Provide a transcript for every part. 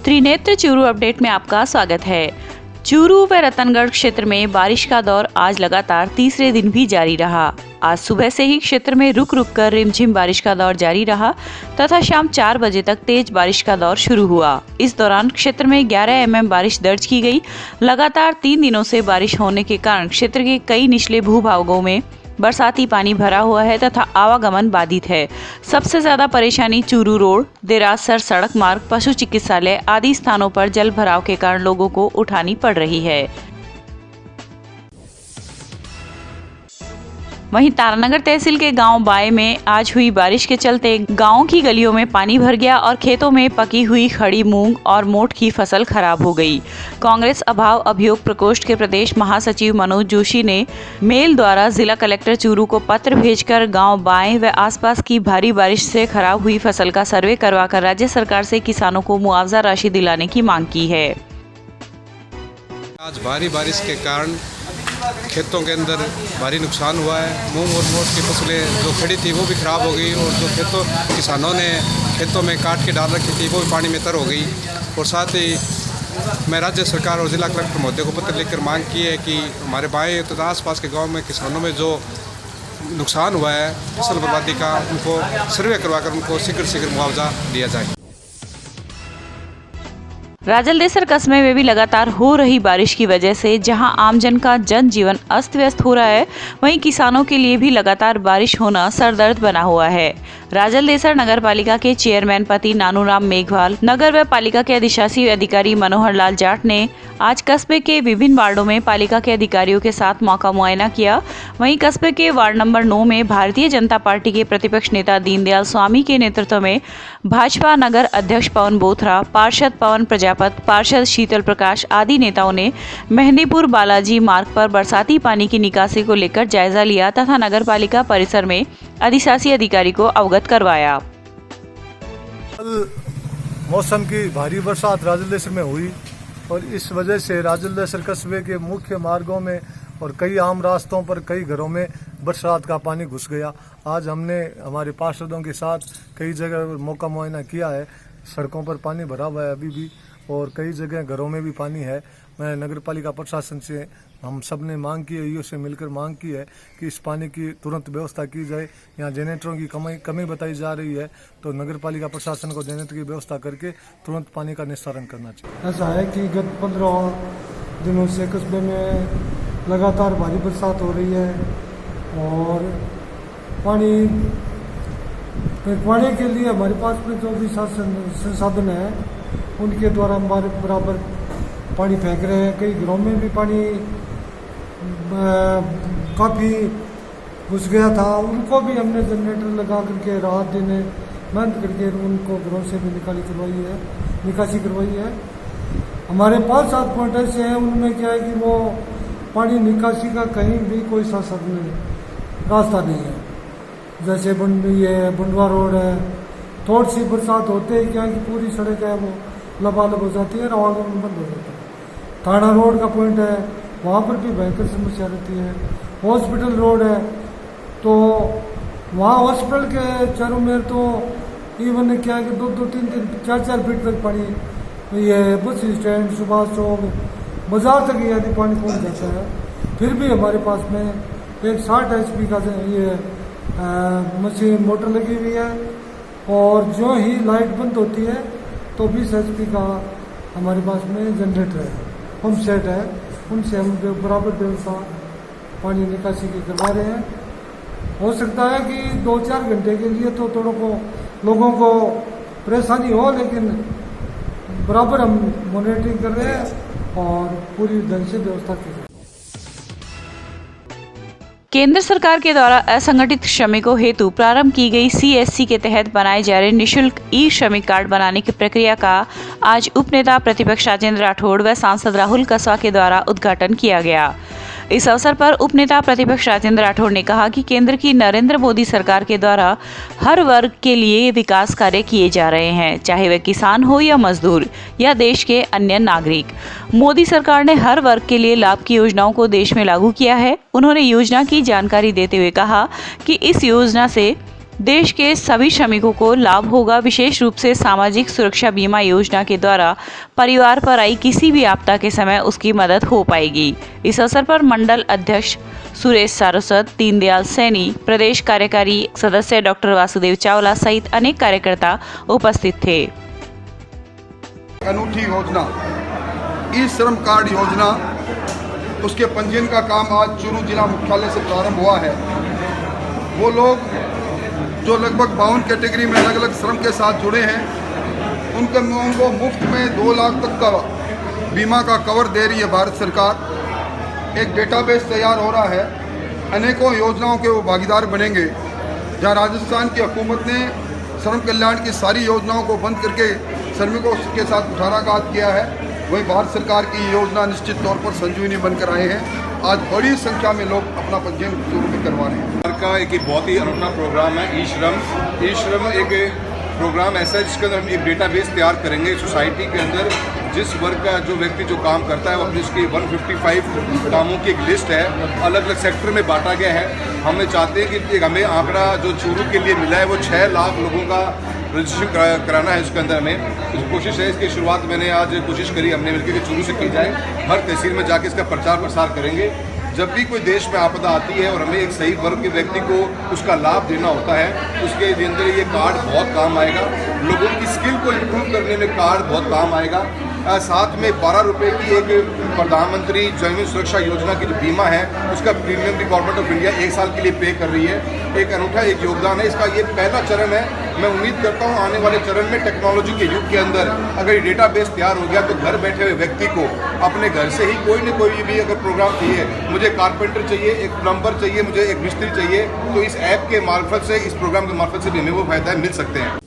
Trinetra Churu update में आपका स्वागत है। चूरू व रतनगढ़ क्षेत्र में बारिश का दौर आज लगातार तीसरे दिन भी जारी रहा। आज सुबह से ही क्षेत्र में रुक रुक कर रिमझिम बारिश का दौर जारी रहा तथा शाम 4 बजे तक तेज बारिश का दौर शुरू हुआ। इस दौरान क्षेत्र में 11 mm बारिश दर्ज की गई। लगातार 3 दिनों से बारिश होने के कारण क्षेत्र के कई निचले भूभागों में बरसाती पानी भरा हुआ है तथा आवागमन बाधित है। सबसे ज्यादा परेशानी चूरू रोड, देरासर सड़क मार्ग, पशु चिकित्सालय आदि स्थानों पर जल भराव के कारण लोगों को उठानी पड़ रही है। वहीं तारानगर तहसील के गांव बाय में आज हुई बारिश के चलते गांव की गलियों में पानी भर गया और खेतों में पकी हुई खड़ी मूंग और मोठ की फसल खराब हो गई। कांग्रेस अभाव अभियोग प्रकोष्ठ के प्रदेश महासचिव मनोज जोशी ने मेल द्वारा जिला कलेक्टर चूरू को पत्र भेजकर गांव बाय व आसपास की भारी बारिश से खराब हुई फसल का सर्वे करवाकर राज्य सरकार से किसानों को मुआवजा राशि दिलाने की मांग की है। आज भारी बारिश के कारण खेतों के अंदर भारी नुकसान हुआ है। मूंग और मोठ की फसलें जो खड़ी थी वो भी ख़राब हो गई और जो किसानों ने खेतों में काट के डाल रखी थी वो भी पानी में तर हो गई। और साथ ही मैं राज्य सरकार और जिला कलेक्टर महोदय को पत्र लिखकर मांग की है कि हमारे बाएँ तथा आसपास के गाँव में किसानों में जो नुकसान हुआ है फसल बर्बादी का, उनको सर्वे करवाकर उनको शीघ्र मुआवजा दिया जाए। राजलदेसर कस्बे में भी लगातार हो रही बारिश की वजह से जहां आमजन का जनजीवन अस्त व्यस्त हो रहा है, वहीं किसानों के लिए भी लगातार बारिश होना सरदर्द बना हुआ है। राजलदेसर नगर पालिका के चेयरमैन पति नानूराम मेघवाल, नगर व पालिका के अधिशासी अधिकारी मनोहर लाल जाट ने आज कस्बे के विभिन्न वार्डों में पालिका के अधिकारियों के साथ मौका मुआयना किया। वहीं कस्बे के वार्ड नंबर 9 में भारतीय जनता पार्टी के प्रतिपक्ष नेता दीनदयाल स्वामी के नेतृत्व में भाजपा नगर अध्यक्ष पवन बोथरा, पार्षद पवन प्रजापत, पार्षद शीतल प्रकाश आदि नेताओं ने मेहंदीपुर बालाजी मार्ग पर बरसाती पानी की निकासी को लेकर जायजा लिया तथा नगर पालिका परिसर में अधिशासी अधिकारी को अवगत करवाया। कल मौसम की भारी बरसात राजलदेसर में हुई और इस वजह से राजलदेसर कस्बे के मुख्य मार्गों में और कई आम रास्तों पर कई घरों में बरसात का पानी घुस गया। आज हमने हमारे पार्षदों के साथ कई जगह मौका मुआयना किया है। सड़कों पर पानी भरा हुआ है अभी भी और कई जगह घरों में भी पानी है। मैं नगर पालिका प्रशासन से हम सब ने मांग की है, ईओ से मिलकर मांग की है कि इस पानी की तुरंत व्यवस्था की जाए। यहाँ जनरेटरों की कमी बताई जा रही है, तो नगर पालिका प्रशासन को जनरेटर की व्यवस्था करके तुरंत पानी का निस्तारण करना चाहिए। ऐसा है कि गत 15 दिनों से कस्बे में लगातार भारी बरसात हो रही है और पानी के लिए हमारे पास में जो भी संसाधन है उनके द्वारा हमारे बराबर पानी फेंक रहे हैं। कई घरों में भी पानी काफ़ी घुस गया था, उनको भी हमने जनरेटर लगा करके राहत देने मेहनत करके उनको घरों से भी निकासी करवाई है। हमारे 5-7 पॉइंट ऐसे हैं, उनमें क्या है कि वो पानी निकासी का कहीं भी कोई साधन रास्ता नहीं है। जैसे बंडवा रोड है, थोड़ी सी बरसात होते ही क्या है कि पूरी सड़क है वो लबालब हो जाती है, आवागमन बंद हो जाता है। थाना रोड का पॉइंट है, वहाँ पर भी भयंकर समस्या रहती है। हॉस्पिटल रोड है, तो वहाँ हॉस्पिटल के चारों में तो इवन क्या है कि 2-2, 3-3, 4-4 फीट तक पानी, ये बस स्टैंड, सुभाष चौक, बाजार तक यदि पानी पहुँच जाता है। फिर भी हमारे पास में एक 60 HP का ये मशीन मोटर लगी हुई है और जो ही लाइट बंद होती है तो 20 HP का हमारे पास में जनरेटर है, पंप सेट है, उनसे हम बराबर व्यवस्था पानी निकासी की करवा रहे हैं। हो सकता है कि 2-4 घंटे के लिए तो लोगों को परेशानी हो, लेकिन बराबर हम मॉनिटरिंग कर रहे हैं और पूरी ढंग से व्यवस्था की। केंद्र सरकार के द्वारा असंगठित श्रमिकों हेतु प्रारंभ की गई CSC के तहत बनाए जा रहे निःशुल्क ई-श्रमिक कार्ड बनाने की प्रक्रिया का आज उपनेता प्रतिपक्ष राजेंद्र राठौड़ व सांसद राहुल कसवा के द्वारा उद्घाटन किया गया। इस अवसर पर उपनेता प्रतिपक्ष राजेंद्र राठौड़ ने कहा कि केंद्र की नरेंद्र मोदी सरकार के द्वारा हर वर्ग के लिए विकास कार्य किए जा रहे हैं, चाहे वह किसान हो या मजदूर या देश के अन्य नागरिक। मोदी सरकार ने हर वर्ग के लिए लाभ की योजनाओं को देश में लागू किया है। उन्होंने योजना की जानकारी देते हुए कहा कि इस योजना से देश के सभी श्रमिकों को लाभ होगा। विशेष रूप से सामाजिक सुरक्षा बीमा योजना के द्वारा परिवार पर आई किसी भी आपदा के समय उसकी मदद हो पाएगी। इस अवसर पर मंडल अध्यक्ष सुरेश सारस्वत, दीनदयाल सैनी, प्रदेश कार्यकारी सदस्य डॉक्टर वासुदेव चावला सहित अनेक कार्यकर्ता उपस्थित थे। अनूठी योजना ई श्रम कार्ड योजना, उसके पंजीयन का काम आज चूरू जिला मुख्यालय से प्रारंभ हुआ है। वो लोग जो लगभग 52 कैटेगरी में अलग अलग श्रम के साथ जुड़े हैं, उनको मुफ्त में 2 लाख तक का बीमा का कवर दे रही है भारत सरकार। एक डेटाबेस तैयार हो रहा है, अनेकों योजनाओं के वो भागीदार बनेंगे। जहाँ राजस्थान की हुकूमत ने श्रम कल्याण की सारी योजनाओं को बंद करके श्रमिकों के साथ कुठाराघात किया है, वहीं भारत सरकार की योजना निश्चित तौर पर संजीवनी बनकर आए हैं। आज बड़ी संख्या में लोग अपना पंजीयन चूरू में करवा रहे हैं। सरकार का एक बहुत ही अनोखा प्रोग्राम है ई श्रम। ई श्रम एक प्रोग्राम ऐसा है जिसके अंदर हम एक डेटाबेस तैयार करेंगे सोसाइटी के अंदर। जिस वर्ग का जो व्यक्ति जो काम करता है वो अपनी उसकी 155 कामों की एक लिस्ट है, अलग अलग सेक्टर में बांटा गया है। हमें चाहते हैं कि हमें आंकड़ा जो चूरू के लिए मिला है वो 6 लाख लोगों का रजिस्ट्रेशन कराना है। उसके अंदर हमें कोशिश है, इसकी शुरुआत मैंने आज कोशिश करी हमने मिलकर कि चूरू से की जाए। हर तहसील में जाके इसका प्रचार प्रसार करेंगे। जब भी कोई देश में आपदा आती है और हमें एक सही वर्ग के व्यक्ति को उसका लाभ देना होता है, उसके अंदर ये कार्ड बहुत काम आएगा। लोगों की स्किल को इम्प्रूव करने में कार्ड बहुत काम आएगा। साथ में 12 रुपये की एक प्रधानमंत्री जीवन सुरक्षा योजना की जो बीमा है उसका प्रीमियम भी गवर्नमेंट ऑफ इंडिया 1 साल के लिए पे कर रही है। एक अनूठा एक योगदान है इसका। ये पहला चरण है। मैं उम्मीद करता हूँ आने वाले चरण में टेक्नोलॉजी के युग के अंदर अगर ये डेटाबेस तैयार हो गया तो घर बैठे हुए व्यक्ति को अपने घर से ही कोई न कोई भी अगर प्रोग्राम चाहिए, मुझे कारपेंटर चाहिए, एक प्लम्बर चाहिए, मुझे एक मिस्त्री चाहिए, तो इस ऐप के मार्फत से, इस प्रोग्राम के मार्फत से भी हमें वो फायदा मिल सकते हैं।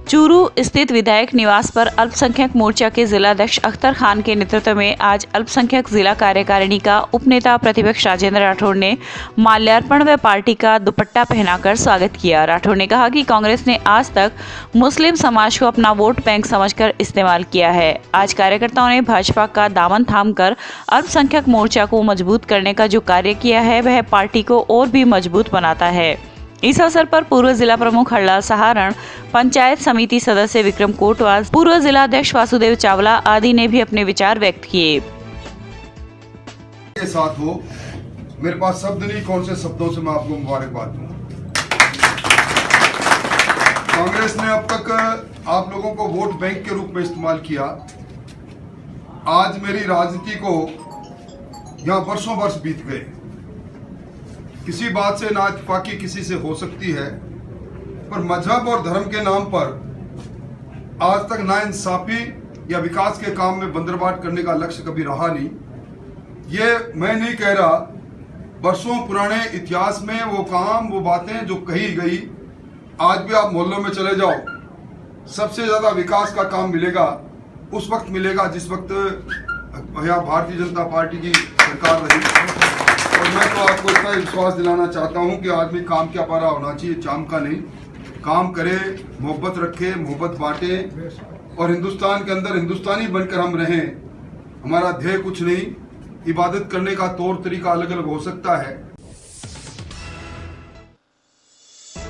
चूरू स्थित विधायक निवास पर अल्पसंख्यक मोर्चा के जिलाध्यक्ष अख्तर खान के नेतृत्व में आज अल्पसंख्यक जिला कार्यकारिणी का उपनेता प्रतिपक्ष राजेंद्र राठौड़ ने माल्यार्पण व पार्टी का दुपट्टा पहनाकर स्वागत किया। राठौड़ ने कहा कि कांग्रेस ने आज तक मुस्लिम समाज को अपना वोट बैंक समझकर इस्तेमाल किया है। आज कार्यकर्ताओं ने भाजपा का दामन थामकर अल्पसंख्यक मोर्चा को मजबूत करने का जो कार्य किया है वह पार्टी को और भी मजबूत बनाता है। इस अवसर पर पूर्व जिला प्रमुख हरलाल सहारण, पंचायत समिति सदस्य विक्रम कोटवाल, पूर्व जिलाध्यक्ष वासुदेव चावला आदि ने भी अपने विचार व्यक्त किए। के साथ हो, मेरे पास शब्द नहीं कौन से शब्दों से मैं आपको मुबारकबाद दूं। कांग्रेस ने अब तक आप लोगों को वोट बैंक के रूप में इस्तेमाल किया। आज मेरी राजनीति को यहां वर्षों वर्ष बीत गए। किसी बात से नाइतफाकी किसी से हो सकती है, पर मजहब और धर्म के नाम पर आज तक नाइंसाफी या विकास के काम में बंदरबाट करने का लक्ष्य कभी रहा नहीं। ये मैं नहीं कह रहा, वर्षों पुराने इतिहास में वो काम, वो बातें जो कही गई, आज भी आप मोहल्लों में चले जाओ, सबसे ज्यादा विकास का काम मिलेगा उस वक्त मिलेगा जिस वक्त यहाँ भारतीय जनता पार्टी की सरकार रही। और मैं तो आपको इतना विश्वास दिलाना चाहता हूं कि आदमी काम क्या पारा होना चाहिए, चाम का नहीं। काम करे, मोहब्बत रखे, मोहब्बत बांटे और हिंदुस्तान के अंदर हिंदुस्तानी बनकर हम रहें। हमारा ध्येय कुछ नहीं, इबादत करने का तौर तरीका अलग अलग हो सकता है।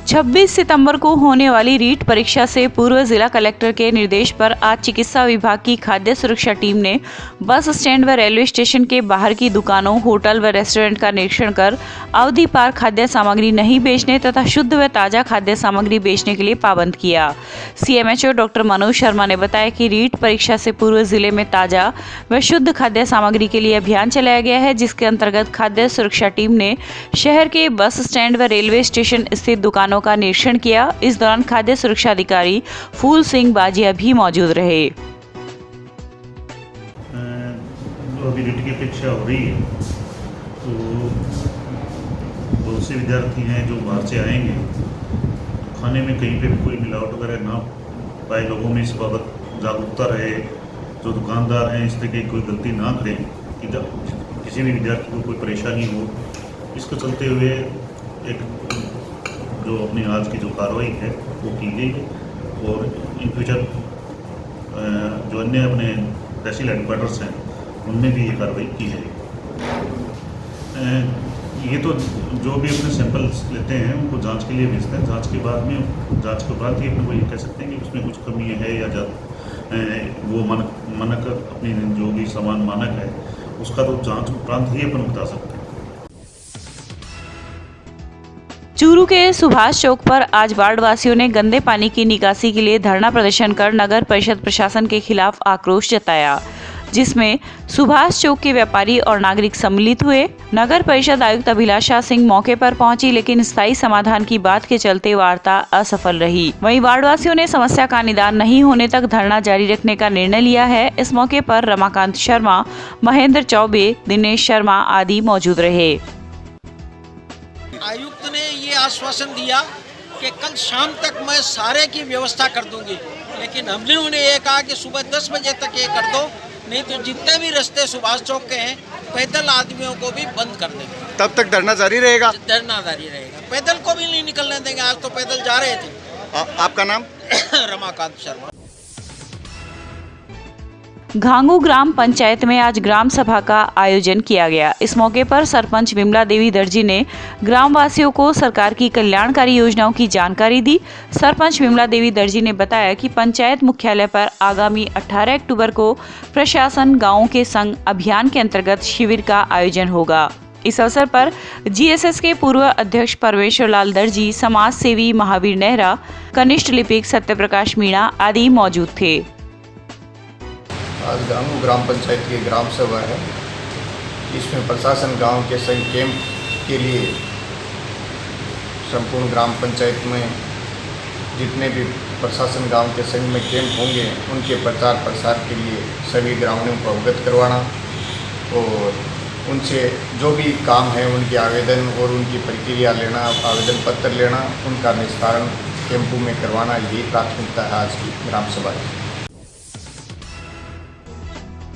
26 सितंबर को होने वाली रीट परीक्षा से पूर्व जिला कलेक्टर के निर्देश पर आज चिकित्सा विभाग की खाद्य सुरक्षा टीम ने बस स्टैंड व रेलवे स्टेशन के बाहर की दुकानों, होटल व रेस्टोरेंट का निरीक्षण कर अवधि पार खाद्य सामग्री नहीं बेचने तथा शुद्ध व ताजा खाद्य सामग्री बेचने के लिए पाबंद किया। CMHO डॉक्टर मनोज शर्मा ने बताया कि रीट परीक्षा से पूर्व जिले में ताजा व शुद्ध खाद्य सामग्री के लिए अभियान चलाया गया है, जिसके अंतर्गत खाद्य सुरक्षा टीम ने शहर के बस स्टैंड व रेलवे स्टेशन स्थित दुकानों का निरीक्षण किया। इस दौरान खाद्य सुरक्षा अधिकारी फूल सिंह बाजिया भी मौजूद रहे। अभी रीट की परीक्षा हो रही है तो बहुत से विद्यार्थी हैं जो बाहर से आएंगे, खाने में कहीं पे भी कोई मिलावट वगैरह ना पाए, लोगों में इस बाबत जागरूकता रहे, जो दुकानदार हैं इस तरह की कोई गलती ना करें कि किसी भी विद्यार्थी को कोई परेशानी हो। इसको चलते हुए एक जो अपनी आज की जो कार्रवाई है वो की गई है और इन फ्यूचर जो अन्य अपने तहसील हेडक्वार्टर्स हैं उनमें भी ये कार्रवाई की जाएगी। ये तो जो भी अपने सैंपल्स लेते हैं उनको जांच के लिए भेजते हैं। जांच के बाद ही अपने को ये कह सकते हैं कि उसमें कुछ कमी है या वो मानक अपनी जो भी समान मानक है उसका तो जांच उपरांत ही अपन बता सकते हैं। चूरू के सुभाष चौक पर आज वार्ड वासियों ने गंदे पानी की निकासी के लिए धरना प्रदर्शन कर नगर परिषद प्रशासन के खिलाफ आक्रोश जताया, जिसमें सुभाष चौक के व्यापारी और नागरिक सम्मिलित हुए। नगर परिषद आयुक्त अभिलाषा सिंह मौके पर पहुंची, लेकिन स्थायी समाधान की बात के चलते वार्ता असफल रही। वहीं वार्डवासियों ने समस्या का निदान नहीं होने तक धरना जारी रखने का निर्णय लिया है। इस मौके पर रमाकांत शर्मा, महेंद्र चौबे, दिनेश शर्मा आदि मौजूद रहे। आयुक्त ने ये आश्वासन दिया कि कल शाम तक मैं सारे की व्यवस्था कर दूंगी, लेकिन हमने उन्हें ये कहा कि सुबह 10 बजे तक ये कर दो, नहीं तो जितने भी रास्ते सुभाष चौक के हैं पैदल आदमियों को भी बंद कर देंगे। तब तक धरना जारी रहेगा? धरना जारी रहेगा, पैदल को भी नहीं निकलने देंगे। आज तो पैदल जा रहे थे। आपका नाम? रमाकांत शर्मा। घांगू ग्राम पंचायत में आज ग्राम सभा का आयोजन किया गया। इस मौके पर सरपंच विमला देवी दर्जी ने ग्रामवासियों को सरकार की कल्याणकारी योजनाओं की जानकारी दी। सरपंच विमला देवी दर्जी ने बताया कि पंचायत मुख्यालय पर आगामी 18 अक्टूबर को प्रशासन गांवों के संग अभियान के अंतर्गत शिविर का आयोजन होगा। इस अवसर पर जीएसएस के पूर्व अध्यक्ष परमेश्वर लाल दर्जी, समाज सेवी महावीर नेहरा, कनिष्ठ लिपिक सत्यप्रकाश मीणा आदि मौजूद थे। आज गांव ग्राम पंचायत की ग्राम सभा है। इसमें प्रशासन गांव के संग कैंप के लिए संपूर्ण ग्राम पंचायत में जितने भी प्रशासन गांव के संग में कैंप होंगे उनके प्रचार प्रसार के लिए सभी ग्रामीणों को अवगत करवाना और उनसे जो भी काम है उनके आवेदन और उनकी प्रक्रिया लेना, आवेदन पत्र लेना, उनका निस्तारण कैंपों में करवाना, यही प्राथमिकता है आज की ग्राम सभा की।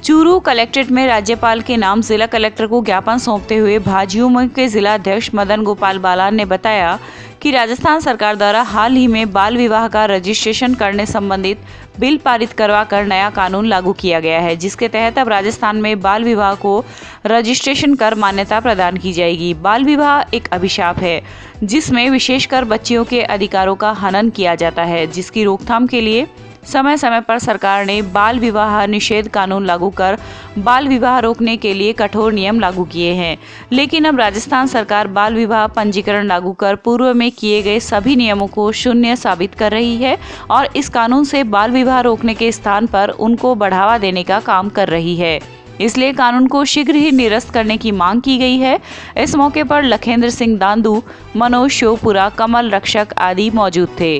चूरू कलेक्ट्रेट में राज्यपाल के नाम जिला कलेक्टर को ज्ञापन सौंपते हुए भाजयुमो के जिला अध्यक्ष मदन गोपाल बालान ने बताया कि राजस्थान सरकार द्वारा हाल ही में बाल विवाह का रजिस्ट्रेशन करने संबंधित बिल पारित करवाकर नया कानून लागू किया गया है, जिसके तहत अब राजस्थान में बाल विवाह को रजिस्ट्रेशन कर मान्यता प्रदान की जाएगी। बाल विवाह एक अभिशाप है जिसमें विशेषकर बच्चियों के अधिकारों का हनन किया जाता है, जिसकी रोकथाम के लिए समय समय पर सरकार ने बाल विवाह निषेध कानून लागू कर बाल विवाह रोकने के लिए कठोर नियम लागू किए हैं। लेकिन अब राजस्थान सरकार बाल विवाह पंजीकरण लागू कर पूर्व में किए गए सभी नियमों को शून्य साबित कर रही है और इस कानून से बाल विवाह रोकने के स्थान पर उनको बढ़ावा देने का काम कर रही है। इसलिए कानून को शीघ्र ही निरस्त करने की मांग की गई है। इस मौके पर लखेंद्र सिंह दांदू, मनोज शोपुरा, कमल रक्षक आदि मौजूद थे।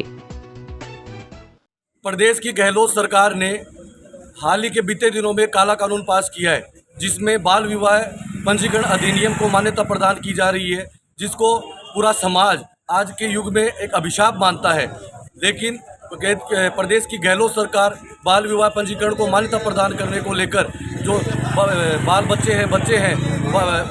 प्रदेश की गहलोत सरकार ने हाल ही के बीते दिनों में काला कानून पास किया है, जिसमें बाल विवाह पंजीकरण अधिनियम को मान्यता प्रदान की जा रही है, जिसको पूरा समाज आज के युग में एक अभिशाप मानता है। लेकिन प्रदेश की गहलोत सरकार बाल विवाह पंजीकरण को मान्यता प्रदान करने को लेकर जो बाल बच्चे हैं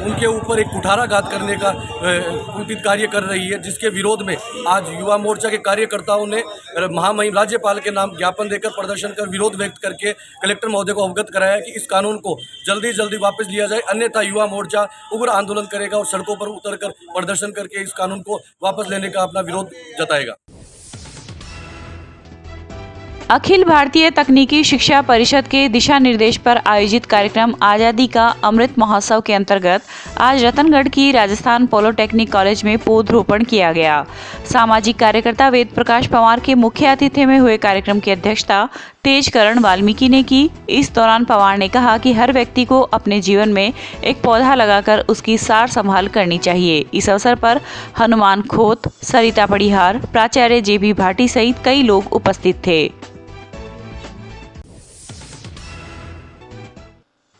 उनके ऊपर एक कुठाराघात करने का कुंठित कार्य कर रही है, जिसके विरोध में आज युवा मोर्चा के कार्यकर्ताओं ने महामहिम राज्यपाल के नाम ज्ञापन देकर प्रदर्शन कर विरोध व्यक्त करके कलेक्टर महोदय को अवगत कराया कि इस कानून को जल्दी वापस लिया जाए, अन्यथा युवा मोर्चा उग्र आंदोलन करेगा और सड़कों पर उतरकर प्रदर्शन करके इस कानून को वापस लेने का अपना विरोध जताएगा। अखिल भारतीय तकनीकी शिक्षा परिषद के दिशा निर्देश पर आयोजित कार्यक्रम आज़ादी का अमृत महोत्सव के अंतर्गत आज रतनगढ़ की राजस्थान पॉलिटेक्निक कॉलेज में पौधरोपण किया गया। सामाजिक कार्यकर्ता वेद प्रकाश पवार के मुख्य आतिथ्य में हुए कार्यक्रम की अध्यक्षता तेजकरण वाल्मीकि ने की। इस दौरान पवार ने कहा कि हर व्यक्ति को अपने जीवन में एक पौधा लगाकर उसकी सार संभाल करनी चाहिए। इस अवसर पर हनुमान खोत, सरिता पड़िहार, प्राचार्य JB भाटी सहित कई लोग उपस्थित थे।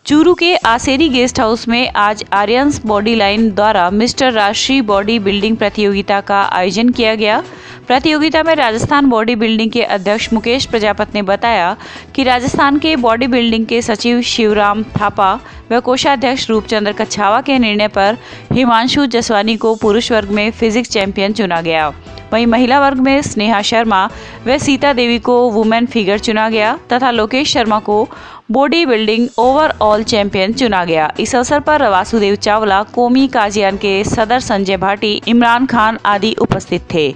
चूरू के आसेरी गेस्ट हाउस में आज आर्यंस बॉडी लाइन द्वारा मिस्टर राष्ट्रीय बॉडी बिल्डिंग प्रतियोगिता का आयोजन किया गया। प्रतियोगिता में राजस्थान बॉडी बिल्डिंग के अध्यक्ष मुकेश प्रजापत ने बताया कि राजस्थान के बॉडी बिल्डिंग के सचिव शिवराम थापा व कोषाध्यक्ष रूपचंद्र कच्छावा के निर्णय पर हिमांशु जसवानी को पुरुष वर्ग में फिजिक्स चैंपियन चुना गया। वहीं महिला वर्ग में स्नेहा शर्मा व सीता देवी को वुमेन फिगर चुना गया तथा लोकेश शर्मा को बॉडी बिल्डिंग ओवरऑल चैंपियन चुना गया। इस अवसर पर वासुदेव चावला, कौमी काजियान के सदर संजय भाटी, इमरान खान आदि उपस्थित थे।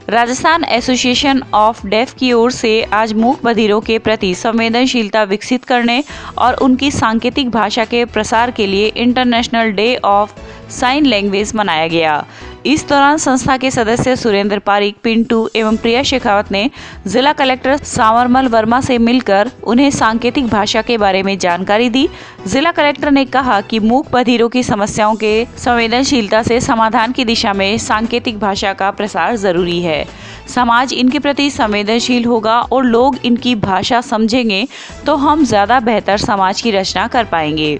राजस्थान एसोसिएशन ऑफ डेफ की ओर से आज मूक बधिरों के प्रति संवेदनशीलता विकसित करने और उनकी सांकेतिक भाषा के प्रसार के लिए international day of sine language मनाया गया। इस दौरान संस्था के सदस्य सुरेंद्र पारिक, पिंटू एवं प्रिया शेखावत ने जिला कलेक्टर सांवरमल वर्मा से मिलकर उन्हें सांकेतिक भाषा के बारे में जानकारी दी। जिला कलेक्टर ने कहा कि मूक बधिरों की समस्याओं के संवेदनशीलता से समाधान की दिशा में सांकेतिक भाषा का प्रसार जरूरी है। समाज इनके प्रति संवेदनशील होगा और लोग इनकी भाषा समझेंगे तो हम ज्यादा बेहतर समाज की रचना कर पाएंगे।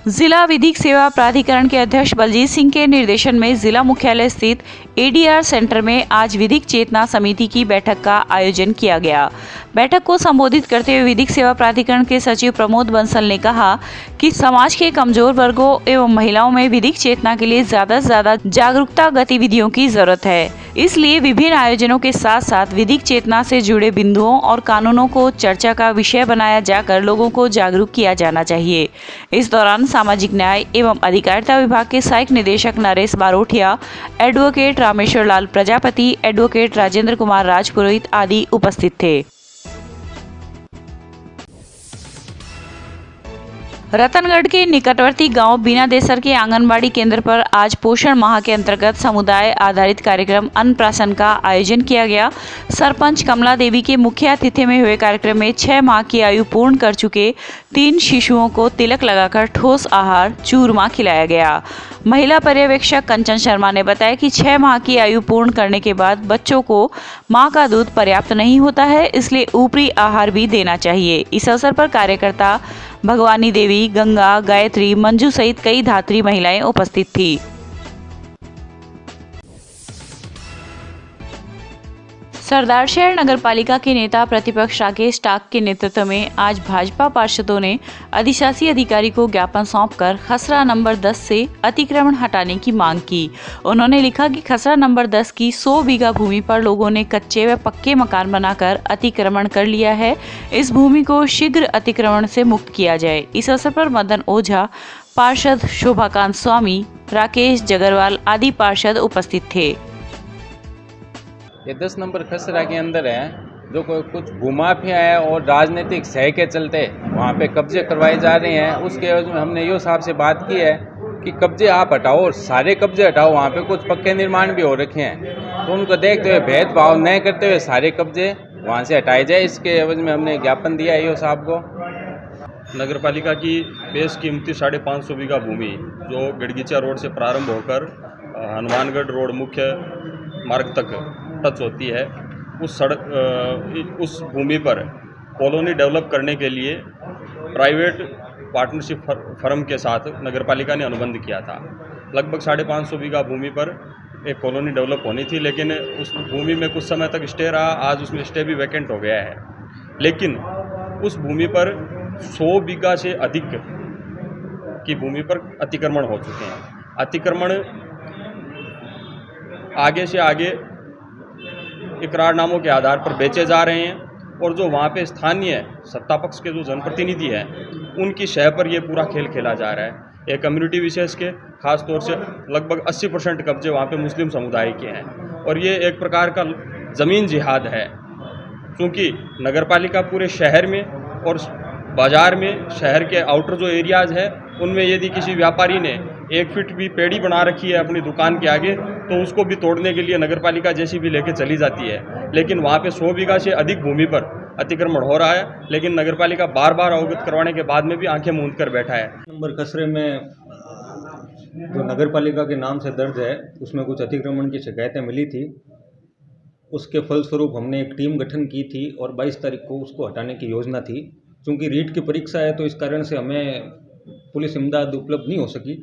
जिला विधिक सेवा प्राधिकरण के अध्यक्ष बलजीत सिंह के निर्देशन में जिला मुख्यालय स्थित एडीआर सेंटर में आज विधिक चेतना समिति की बैठक का आयोजन किया गया। बैठक को संबोधित करते हुए विधिक सेवा प्राधिकरण के सचिव प्रमोद बंसल ने कहा कि समाज के कमजोर वर्गों एवं महिलाओं में विधिक चेतना के लिए ज्यादा से ज्यादा जागरूकता गतिविधियों की जरूरत है। इसलिए विभिन्न आयोजनों के साथ साथ विधिक चेतना से जुड़े बिंदुओं और कानूनों को चर्चा का विषय बनाया जाकर लोगों को जागरूक किया जाना चाहिए। इस दौरान सामाजिक न्याय एवं अधिकारिता विभाग के सहायक निदेशक नरेश बारोठिया, एडवोकेट रामेश्वर लाल प्रजापति, एडवोकेट राजेंद्र कुमार राजपुरोहित आदि उपस्थित थे। रतनगढ़ के निकटवर्ती गांव बीनादेसर के आंगनबाड़ी केंद्र पर आज पोषण माह के अंतर्गत समुदाय आधारित कार्यक्रम अन्नप्राशन का आयोजन किया गया। सरपंच कमला देवी के मुख्य आतिथ्य में हुए कार्यक्रम में 6 माह की आयु पूर्ण कर चुके 3 शिशुओं को तिलक लगाकर ठोस आहार चूरमा खिलाया गया। महिला पर्यवेक्षक कंचन शर्मा ने बताया कि 6 माह की आयु पूर्ण करने के बाद बच्चों को मां का दूध पर्याप्त नहीं होता है, इसलिए ऊपरी आहार भी देना चाहिए। इस अवसर पर कार्यकर्ता भगवानी देवी, गंगा, गायत्री, मंजू सहित कई धात्री महिलाएं उपस्थित थी। सरदारशहर नगरपालिका के नेता प्रतिपक्ष राकेश टाक के नेतृत्व में आज भाजपा पार्षदों ने अधिशासी अधिकारी को ज्ञापन सौंपकर खसरा नंबर 10 से अतिक्रमण हटाने की मांग की। उन्होंने लिखा कि खसरा नंबर 10 की 100 बीघा भूमि पर लोगों ने कच्चे व पक्के मकान बनाकर अतिक्रमण कर लिया है। इस भूमि को शीघ्र अतिक्रमण से मुक्त किया जाए। इस अवसर पर मदन ओझा, पार्षद शोभाकांत स्वामी, राकेश जगरवाल आदि पार्षद उपस्थित थे। ये 10 नंबर खसरा के अंदर है, जो कुछ भूमाफिया है और राजनीतिक सह के चलते वहाँ पे कब्जे करवाए जा रहे हैं। उसके एवज में हमने यो साहब से बात की है कि कब्जे आप हटाओ और सारे कब्जे हटाओ। वहाँ पे कुछ पक्के निर्माण भी हो रखे हैं, तो उनको देखते हुए भेदभाव न करते हुए सारे कब्जे वहाँ से हटाए जाए। इसके एवज में हमने ज्ञापन दिया है यो साहब को। नगरपालिका की बेस कीमती 550 बीघा भूमि जो गड़गीचा रोड से प्रारंभ होकर हनुमानगढ़ रोड मुख्य मार्ग तक टच होती है, उस भूमि पर कॉलोनी डेवलप करने के लिए प्राइवेट पार्टनरशिप फर्म के साथ नगरपालिका ने अनुबंध किया था। लगभग 550 बीघा भूमि पर एक कॉलोनी डेवलप होनी थी, लेकिन उस भूमि में कुछ समय तक स्टे रहा। आज उसमें स्टे भी वैकेंट हो गया है, लेकिन उस भूमि पर 100 बीघा से अधिक की भूमि पर अतिक्रमण हो चुके हैं। अतिक्रमण आगे से आगे इकरारनामों के आधार पर बेचे जा रहे हैं, और जो वहाँ पे स्थानीय सत्ता पक्ष के जो जनप्रतिनिधि हैं उनकी शह पर ये पूरा खेल खेला जा रहा है। एक कम्युनिटी विशेष के खास तौर से लगभग 80% कब्जे वहाँ पे मुस्लिम समुदाय के हैं, और ये एक प्रकार का ज़मीन जिहाद है। क्योंकि नगरपालिका पूरे शहर में और बाज़ार में, शहर के आउटर जो एरियाज़ है उनमें यदि किसी व्यापारी ने 1 फीट भी पेड़ी बना रखी है अपनी दुकान के आगे, तो उसको भी तोड़ने के लिए नगरपालिका जैसी भी लेके चली जाती है। लेकिन वहाँ पे 100 बीघा से अधिक भूमि पर अतिक्रमण हो रहा है, लेकिन नगरपालिका बार बार अवगत करवाने के बाद में भी आंखें मूंद कर बैठा है। नंबर खसरे में जो नगरपालिका के नाम से दर्ज है उसमें कुछ अतिक्रमण की शिकायतें मिली थी। उसके फलस्वरूप हमने एक टीम गठन की थी और 22 तारीख को उसको हटाने की योजना थी। चूँकि रीट की परीक्षा है तो इस कारण से हमें पुलिस इमदाद उपलब्ध नहीं हो सकी,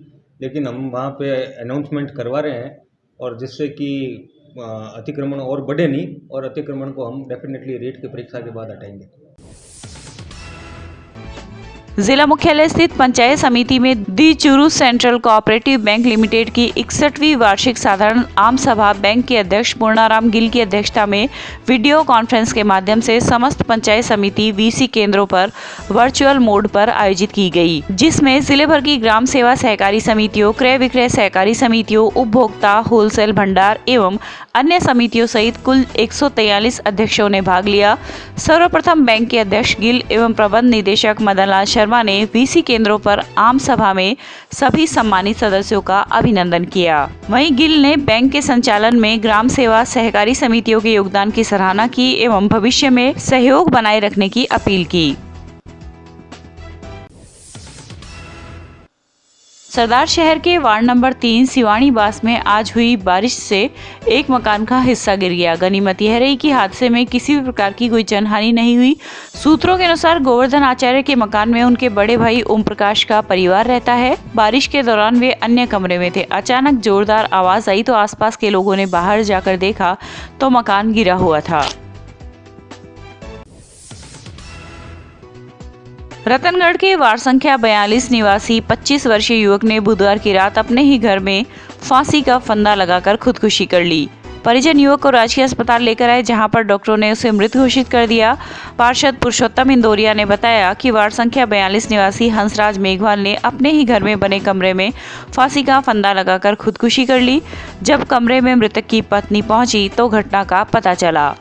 लेकिन हम वहाँ पे अनाउंसमेंट करवा रहे हैं, और जिससे कि अतिक्रमण और बढ़े नहीं, और अतिक्रमण को हम डेफिनेटली रीट की परीक्षा के बाद हटाएंगे। जिला मुख्यालय स्थित पंचायत समिति में the Churu central cooperative bank limited की 61वीं वार्षिक साधारण आम सभा बैंक के अध्यक्ष पूर्णाराम गिल की अध्यक्षता में वीडियो कॉन्फ्रेंस के माध्यम से समस्त पंचायत समिति वीसी केंद्रों पर वर्चुअल मोड पर आयोजित की गई, जिसमें जिले भर की ग्राम सेवा सहकारी समितियों, क्रय विक्रय सहकारी समितियों, उपभोक्ता होलसेल भंडार एवं अन्य समितियों सहित कुल 143 अध्यक्षों ने भाग लिया। सर्वप्रथम बैंक के अध्यक्ष गिल एवं प्रबंध निदेशक मदनलाल शर्मा ने वीसी केंद्रों पर आम सभा में सभी सम्मानित सदस्यों का अभिनंदन किया। वहीं गिल ने बैंक के संचालन में ग्राम सेवा सहकारी समितियों के योगदान की सराहना की एवं भविष्य में सहयोग बनाए रखने की अपील की। सरदार शहर के वार्ड नंबर 3 सिवानी बास में आज हुई बारिश से एक मकान का हिस्सा गिर गया। गनीमत यह रही कि हादसे में किसी भी प्रकार की कोई जनहानि नहीं हुई। सूत्रों के अनुसार गोवर्धन आचार्य के मकान में उनके बड़े भाई ओम प्रकाश का परिवार रहता है। बारिश के दौरान वे अन्य कमरे में थे। अचानक जोरदार आवाज आई तो आसपास के लोगों ने बाहर जाकर देखा तो मकान गिरा हुआ था। रतनगढ़ के वार्ड संख्या 42 निवासी 25 वर्षीय युवक ने बुधवार की रात अपने ही घर में फांसी का फंदा लगाकर खुदकुशी कर ली। परिजन युवक को राजकीय अस्पताल लेकर आए, जहां पर डॉक्टरों ने उसे मृत घोषित कर दिया। पार्षद पुरुषोत्तम इंदौरिया ने बताया कि वार्ड संख्या 42 निवासी हंसराज मेघवाल ने अपने ही घर में बने कमरे में फांसी का फंदा लगाकर खुदकुशी कर ली। जब कमरे में मृतक की पत्नी पहुंची तो घटना का पता चला।